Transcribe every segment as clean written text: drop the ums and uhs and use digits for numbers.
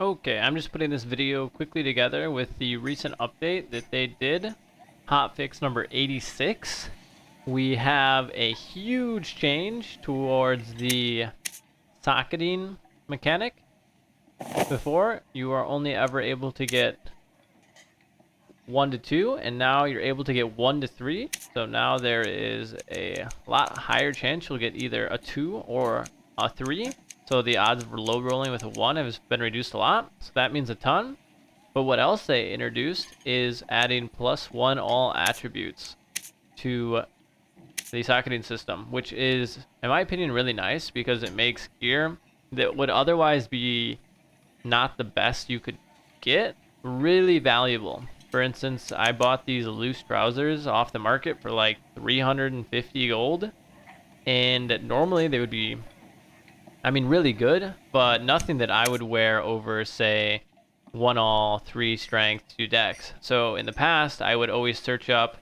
Okay, I'm just putting this video quickly together with the recent update that they did. Hotfix number 86. We have a huge change towards the socketing mechanic. Before, you are only ever able to get 1 to 2, and now you're able to get 1 to 3. So now there is a lot higher chance you'll get either a 2 or a 3. So the odds of low rolling with a 1 has been reduced a lot. So that means a ton. But what else they introduced is adding +1 all attributes to the socketing system, which is, in my opinion, really nice because it makes gear that would otherwise be not the best you could get really valuable. For instance, I bought these loose trousers off the market for like 350 gold, and normally they would be, I mean, really good, but nothing that I would wear over, say, 1 all, 3 strength, 2 dex. So in the past, I would always search up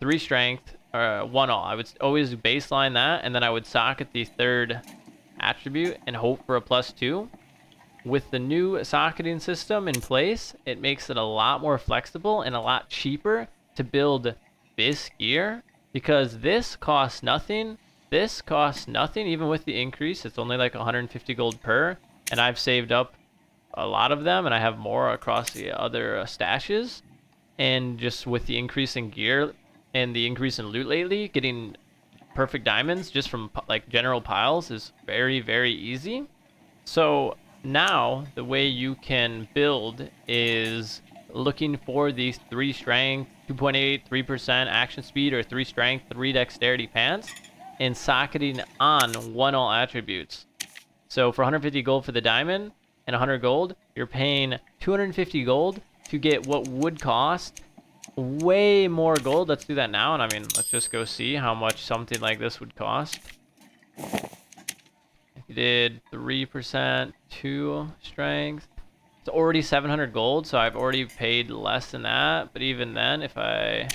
3 strength, or 1 all. I would always baseline that, and then I would socket the third attribute and hope for a +2. With the new socketing system in place, it makes it a lot more flexible and a lot cheaper to build this gear because this costs nothing. This costs nothing, even with the increase. It's only like 150 gold per, and I've saved up a lot of them, and I have more across the other stashes. And just with the increase in gear and the increase in loot lately, getting perfect diamonds just from like general piles is very, very easy. So now the way you can build is looking for these 3 strength, 2.8, 3% action speed, or 3 strength, 3 dexterity pants, and socketing on 1 all attributes. So for 150 gold for the diamond and 100 gold, you're paying 250 gold to get what would cost way more gold. Let's do that now, and I mean, let's just go see how much something like this would cost. You did 3%, 2 strength. It's already 700 gold, so I've already paid less than that. But even then, if I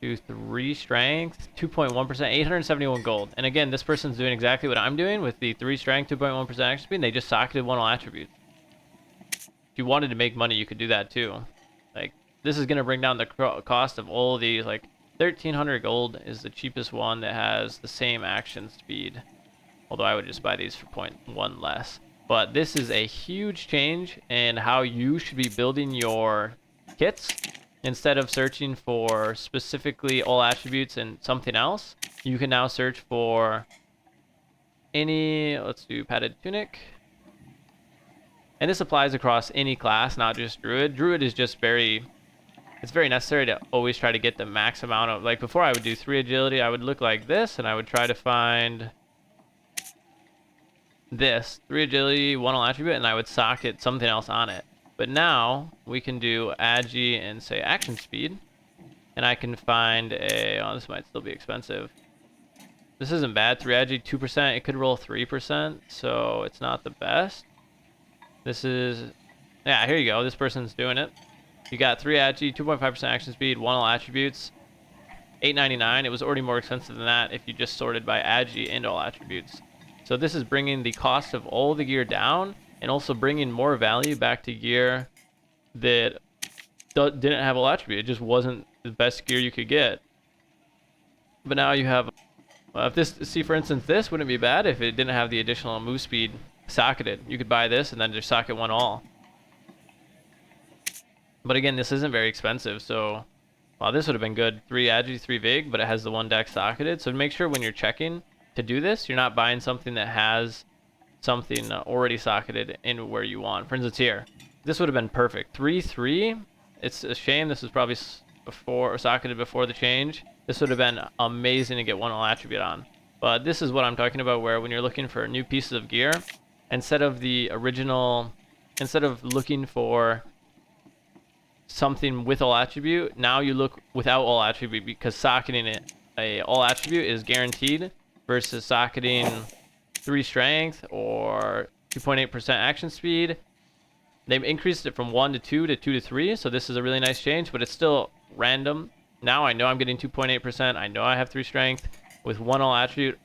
do 3 strength, 2.1%, 871 gold. And again, this person's doing exactly what I'm doing with the 3 strength, 2.1% action speed. They just socketed 1 all attributes. If you wanted to make money, you could do that too. Like, this is going to bring down the cost of all of these. Like, 1300 gold is the cheapest one that has the same action speed. Although I would just buy these for 0.1 less. But this is a huge change in how you should be building your kits. Instead of searching for specifically all attributes and something else, you can now search for any, let's do padded tunic. And this applies across any class, not just Druid. Druid is just it's very necessary to always try to get the max amount of, like before I would do 3 agility, I would look like this, and I would try to find this 3 agility, 1 all attribute, and I would socket something else on it. But now we can do agi and say action speed, and I can find a, oh, this might still be expensive. This isn't bad. 3 agi, 2%. It could roll 3%, so it's not the best. This is, yeah, here you go. This person's doing it. You got 3 agi, 2.5% action speed, 1 all attributes, 899. It was already more expensive than that if you just sorted by agi and all attributes. So this is bringing the cost of all the gear down and also bringing more value back to gear that didn't have all attribute. It just wasn't the best gear you could get. But now you have, if this, see for instance, this wouldn't be bad if it didn't have the additional move speed socketed. You could buy this and then just socket 1 all. But again, this isn't very expensive, so well, this would have been good. 3 agi, 3 vig, but it has the 1 dex socketed. So make sure when you're checking to do this, you're not buying something that has something already socketed in where you want. For instance, here, this would have been perfect. 3-3. It's a shame this was probably before or socketed before the change. This would have been amazing to get 1 all attribute on. But this is what I'm talking about, where when you're looking for new pieces of gear, instead of the original, instead of looking for something with all attribute, now you look without all attribute, because socketing it a all attribute is guaranteed versus socketing 3 strength or 2.8% action speed. They've increased it from 1 to 2 to 2 to 3, so this is a really nice change, but it's still random. Now I know I'm getting 2.8%. I know I have 3 strength. With 1 all attribute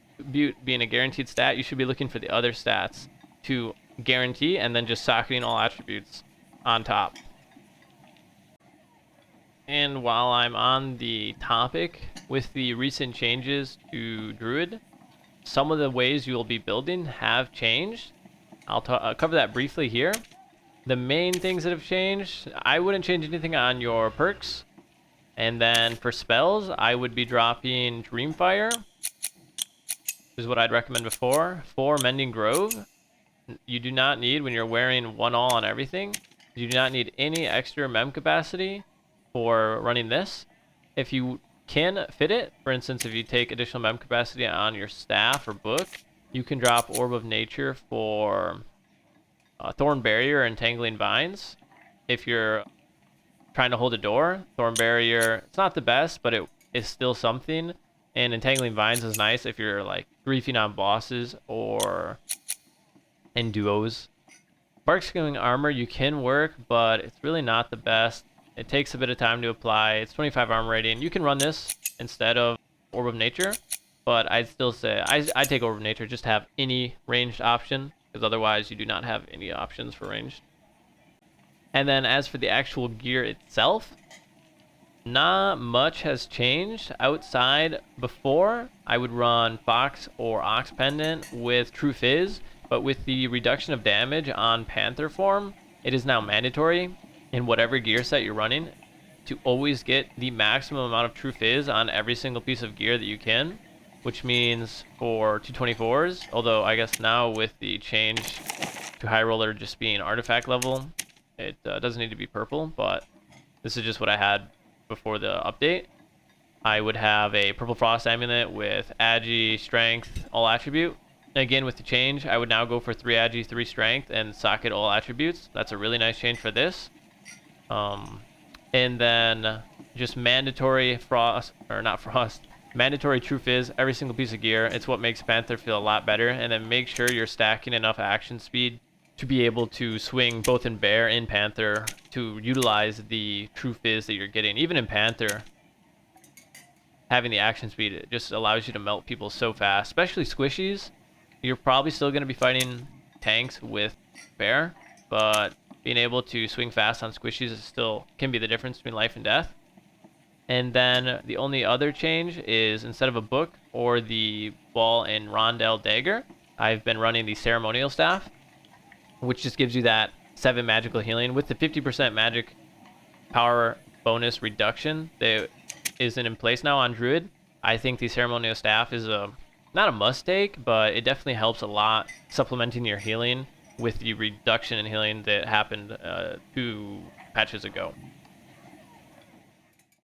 being a guaranteed stat, you should be looking for the other stats to guarantee, and then just socketing all attributes on top. And while I'm on the topic, with the recent changes to Druid, some of the ways you will be building have changed. I'll cover that briefly here. The main things that have changed, I wouldn't change anything on your perks. And then for spells, I would be dropping Dreamfire, is what I'd recommend before. For Mending Grove, you do not need, when you're wearing 1-all on everything, you do not need any extra mem capacity for running this. If you can fit it, for instance, if you take additional mem capacity on your staff or book, you can drop Orb of Nature for Thorn Barrier and Tangling Vines. If you're trying to hold a door, Thorn Barrier, it's not the best, but it is still something. And Entangling Vines is nice if you're like griefing on bosses or in duos. Spark Scaling Armor you can work, but it's really not the best. It takes a bit of time to apply. It's 25 armor rating. You can run this instead of Orb of Nature, but I'd still say I take Orb of Nature just to have any ranged option, because otherwise you do not have any options for ranged. And then as for the actual gear itself, not much has changed outside. Before, I would run Fox or Ox Pendant with True Fizz, but with the reduction of damage on Panther form, it is now mandatory in whatever gear set you're running to always get the maximum amount of True Fizz on every single piece of gear that you can, which means for 224s, although I guess now with the change to High Roller just being artifact level, it doesn't need to be purple, but this is just what I had before the update. I would have a Purple Frost Amulet with Agi, Strength, all attribute. Again, with the change, I would now go for 3 Agi, 3 Strength, and socket all attributes. That's a really nice change for this. And then just mandatory Frost, or not Frost, mandatory True Fizz, every single piece of gear. It's what makes Panther feel a lot better. And then make sure you're stacking enough action speed to be able to swing both in Bear and Panther to utilize the True Fizz that you're getting. Even in Panther, having the action speed, it just allows you to melt people so fast, especially squishies. You're probably still going to be fighting tanks with Bear, but being able to swing fast on squishies is still can be the difference between life and death. And then the only other change is instead of a book or the Ball and Rondell Dagger, I've been running the Ceremonial Staff, which just gives you that 7 magical healing with the 50% magic power bonus reduction that isn't in place now on Druid. I think the Ceremonial Staff is not a must take, but it definitely helps a lot supplementing your healing with the reduction in healing that happened 2 patches ago.